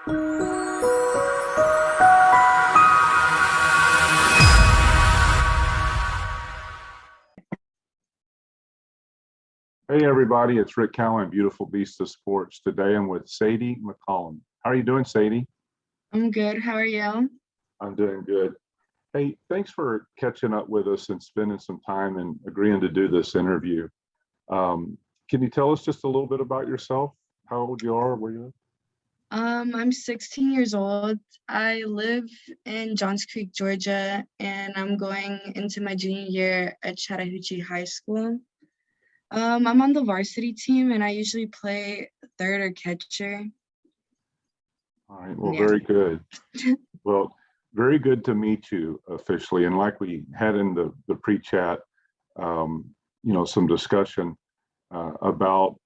Hey everybody, it's Rick Cowan, Beautiful Beast of Sports. Today I'm with Sadie McCallum. How are you doing, Sadie? I'm good. How are you? I'm doing good. Hey, thanks for catching up with us and spending some time and agreeing to do this interview. Um, can you tell us just a little bit about yourself? How old you are, where you live? I'm 16 years old. I live in Johns Creek, Georgia, and I'm going into my junior year at Chattahoochee High School. I'm on the varsity team, and I usually play third or catcher. All right, well, Yeah. very good. Well, very good to meet you officially. And like we had in the pre-chat, some discussion about,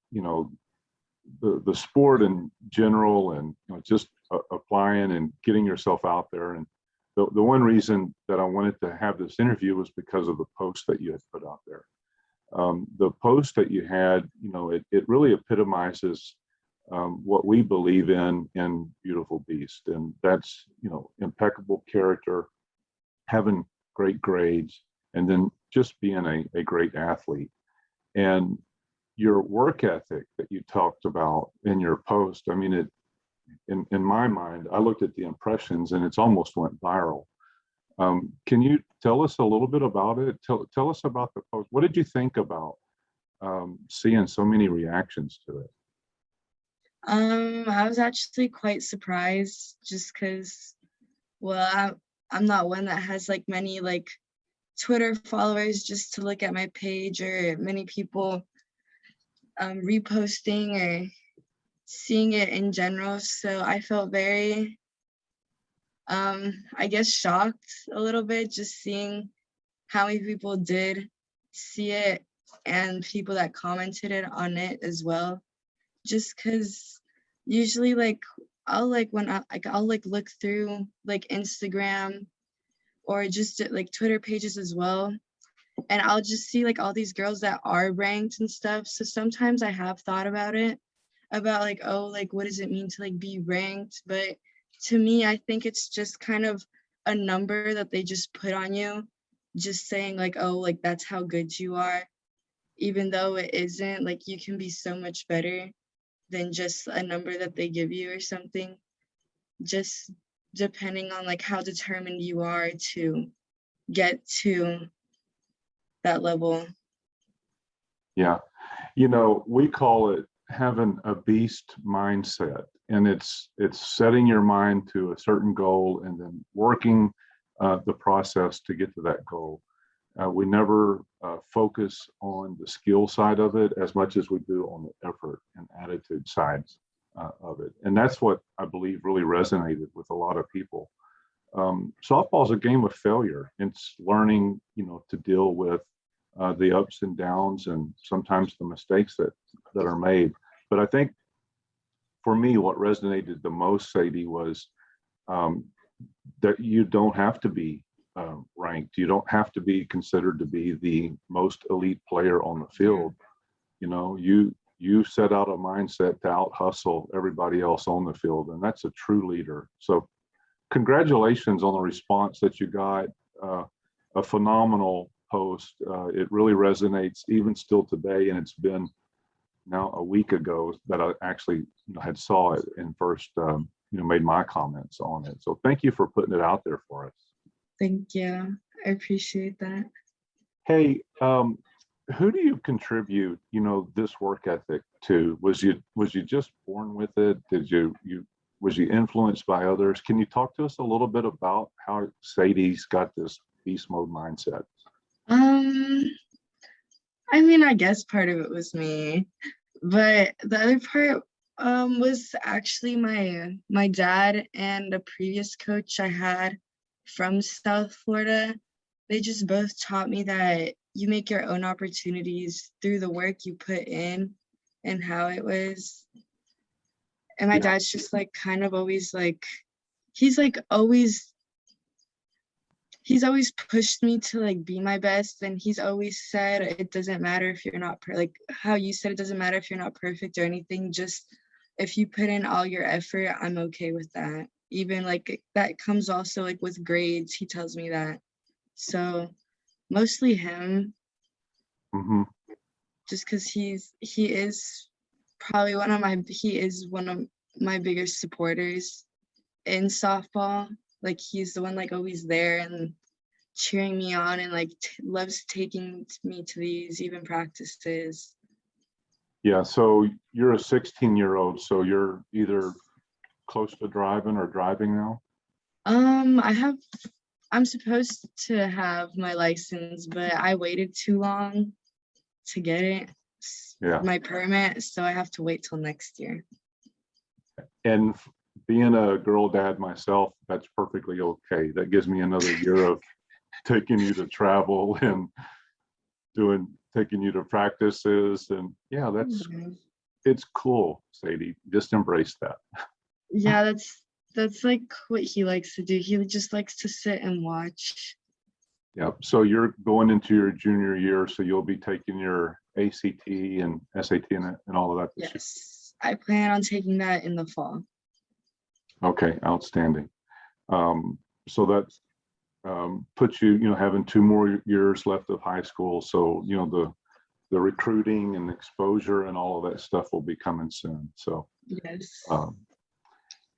the sport in general and just applying and getting yourself out there. And the one reason that I wanted to have this interview was because of the post that you had put out there. The post that you had, it really epitomizes what we believe in Beautiful Beast. And that's, impeccable character, having great grades, and then just being a great athlete. And your work ethic that you talked about in your post, I mean, in my mind, I looked at the impressions and it's almost went viral. Can you tell us a little bit about it? Tell us about the post. What did you think about seeing so many reactions to it? I was actually quite surprised just because, I'm not one that has like many like Twitter followers just to look at my page or many people reposting or seeing it in general. So I felt very, I guess, shocked a little bit just seeing how many people did see it and people that commented it on it as well. Just because usually like I'll like look through like Instagram or just like Twitter pages as well, and I'll just see like all these girls that are ranked and stuff. So sometimes I have thought about it, about like, oh, like what does it mean to like be ranked? But to me, I think it's just kind of a number that they just put on you, just saying like, oh, like that's how good you are, even though it isn't. Like you can be so much better than just a number that they give you or something, just depending on like how determined you are to get to that level. Yeah. We call it having a beast mindset, and it's setting your mind to a certain goal and then working the process to get to that goal. We never focus on the skill side of it as much as we do on the effort and attitude sides of it. And that's what I believe really resonated with a lot of people. Softball is a game of failure. It's learning, to deal with the ups and downs and sometimes the mistakes that are made. But I think for me, what resonated the most, Sadie, was that you don't have to be ranked. You don't have to be considered to be the most elite player on the field. You set out a mindset to out hustle everybody else on the field, and that's a true leader. So congratulations on the response that you got. A phenomenal post. It really resonates even still today, and it's been now a week ago that I actually had saw it and first made my comments on it. So thank you for putting it out there for us. Thank you. I appreciate that. Hey, who do you contribute, this work ethic to? Was you just born with it? Did you was you influenced by others? Can you talk to us a little bit about how Sadie's got this beast mode mindset? I mean, I guess part of it was me, but the other part was actually my dad and a previous coach I had from South Florida. They just both taught me that you make your own opportunities through the work you put in and how it was. And my dad's just like kind of always like, he's always pushed me to like be my best, and he's always said it doesn't matter if you're not like how you said, it doesn't matter if you're not perfect or anything, just if you put in all your effort, I'm okay with that. Even like that comes also like with grades, he tells me that. So mostly him, Hmm. just because he is probably he is one of my biggest supporters in softball. Like he's the one like always there and cheering me on and like loves taking me to these even practices. Yeah, so you're a 16-year-old, so you're either close to driving or driving now? I have I'm supposed to have my license, but I waited too long to get it, Yeah. my permit, so I have to wait till next year. And being a girl dad myself, that's perfectly okay. That gives me another year of taking you to travel and taking you to practices. And yeah, Mhm. it's cool, Sadie. Just embrace that. Yeah, that's like what he likes to do. He just likes to sit and watch. Yeah. So you're going into your junior year, so you'll be taking your ACT and SAT and all of that this year. Yes, I plan on taking that in the fall. Okay, outstanding. So that puts you, having 2 more years left of high school. So, the recruiting and exposure and all of that stuff will be coming soon. So, Yes. um,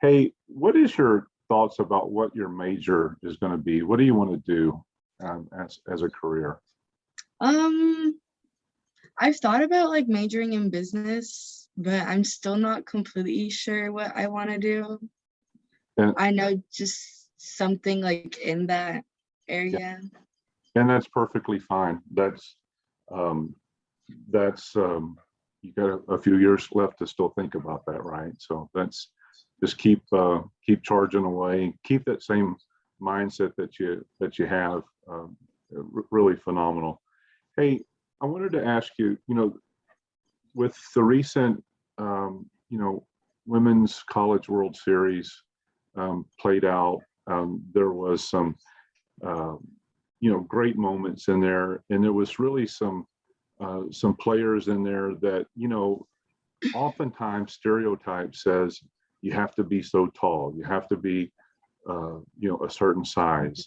hey, what is your thoughts about what your major is going to be? What do you want to do as a career? Um, I've thought about like majoring in business, but I'm still not completely sure what I want to do. And I know just something like in that yeah, area. and that's perfectly fine. Um, that's you got a few years left to still think about that, right? So that's just keep charging away, keep that same mindset that you have. Really phenomenal. Hey, I wanted to ask you, with the recent women's college World Series played out, there was some great moments in there, and there was really some players in there that oftentimes stereotype says you have to be so tall, you have to be a certain size,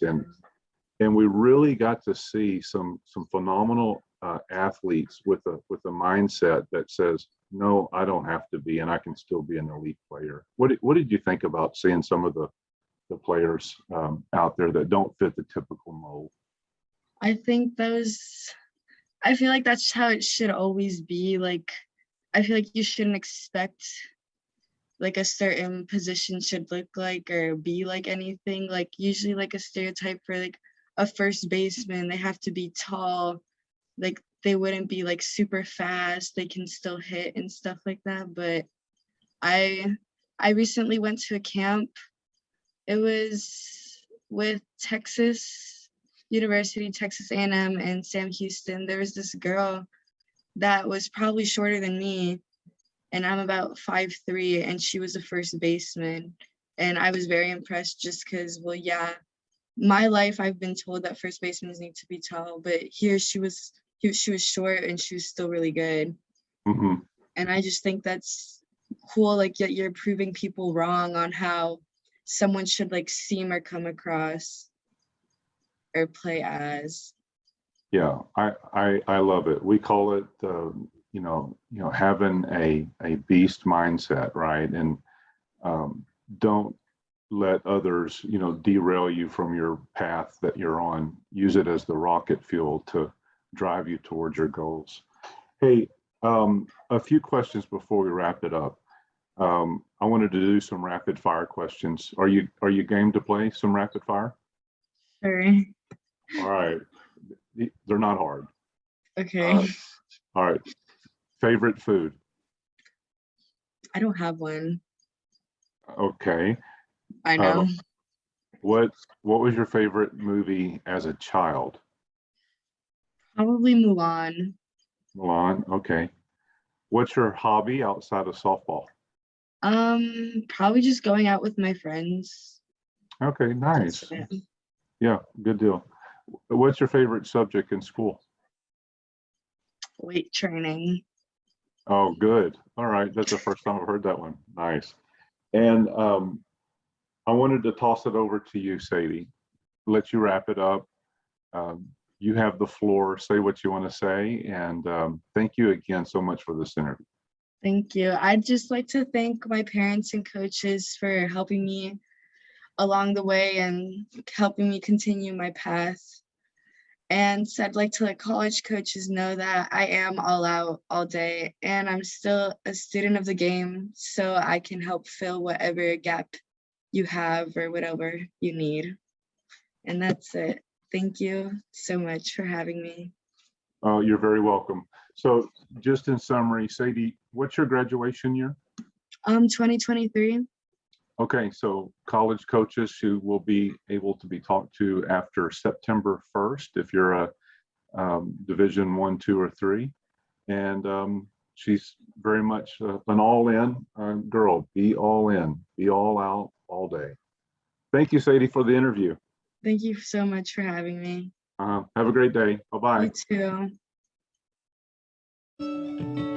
and we really got to see some phenomenal athletes with a mindset that says, no, I don't have to be, and I can still be an elite player. What did you think about seeing some of the players out there that don't fit the typical mold? I think I feel like that's how it should always be. Like, I feel like you shouldn't expect like a certain position should look like or be like anything. Like, usually, like a stereotype for like a first baseman, they have to be tall. Like, they wouldn't be like super fast. They can still hit and stuff like that. But I, I recently went to a camp. It was with Texas A&M, and Sam Houston. There was this girl that was probably shorter than me, and I'm about 5'3", and she was a first baseman. And I was very impressed just because, well, yeah, my life I've been told that first basemen need to be tall, but here she was short and she was still really good. Mm-hmm. And I just think that's cool. Like, yet you're proving people wrong on how someone should like seem or come across or play as. Yeah, I love it. We call it having a beast mindset, right? And don't let others derail you from your path that you're on. Use it as the rocket fuel to drive you towards your goals. Hey, a few questions before we wrap it up. I wanted to do some rapid fire questions. Are you game to play some rapid fire? Sure. All right. They're not hard. Okay. All right. Favorite food? I don't have one. Okay. I Uh, know. what was your favorite movie as a child? Probably Mulan. Milan. Okay. What's your hobby outside of softball? Probably just going out with my friends. Okay, That's nice. it. Yeah, good deal. What's your favorite subject in school? Weight training. Oh, good. All right. That's the first time I've heard that one. Nice. And I wanted to toss it over to you, Sadie. Let you wrap it up. Um, you have the floor. Say what you want to say. And thank you again so much for this interview. Thank you. I'd just like to thank my parents and coaches for helping me along the way and helping me continue my path. And so I'd like to let college coaches know that I am all out all day and I'm still a student of the game, so I can help fill whatever gap you have or whatever you need. And that's it. Thank you so much for having me. Oh, you're very welcome. So just in summary, Sadie, what's your graduation year? 2023. Okay, so college coaches who will be able to be talked to after September 1st, if you're a Division 1, 2, or 3. And she's very much an all-in girl. Be all in, be all out, all day. Thank you, Sadie, for the interview. Thank you so much for having me. Have a great day. Bye-bye. You too.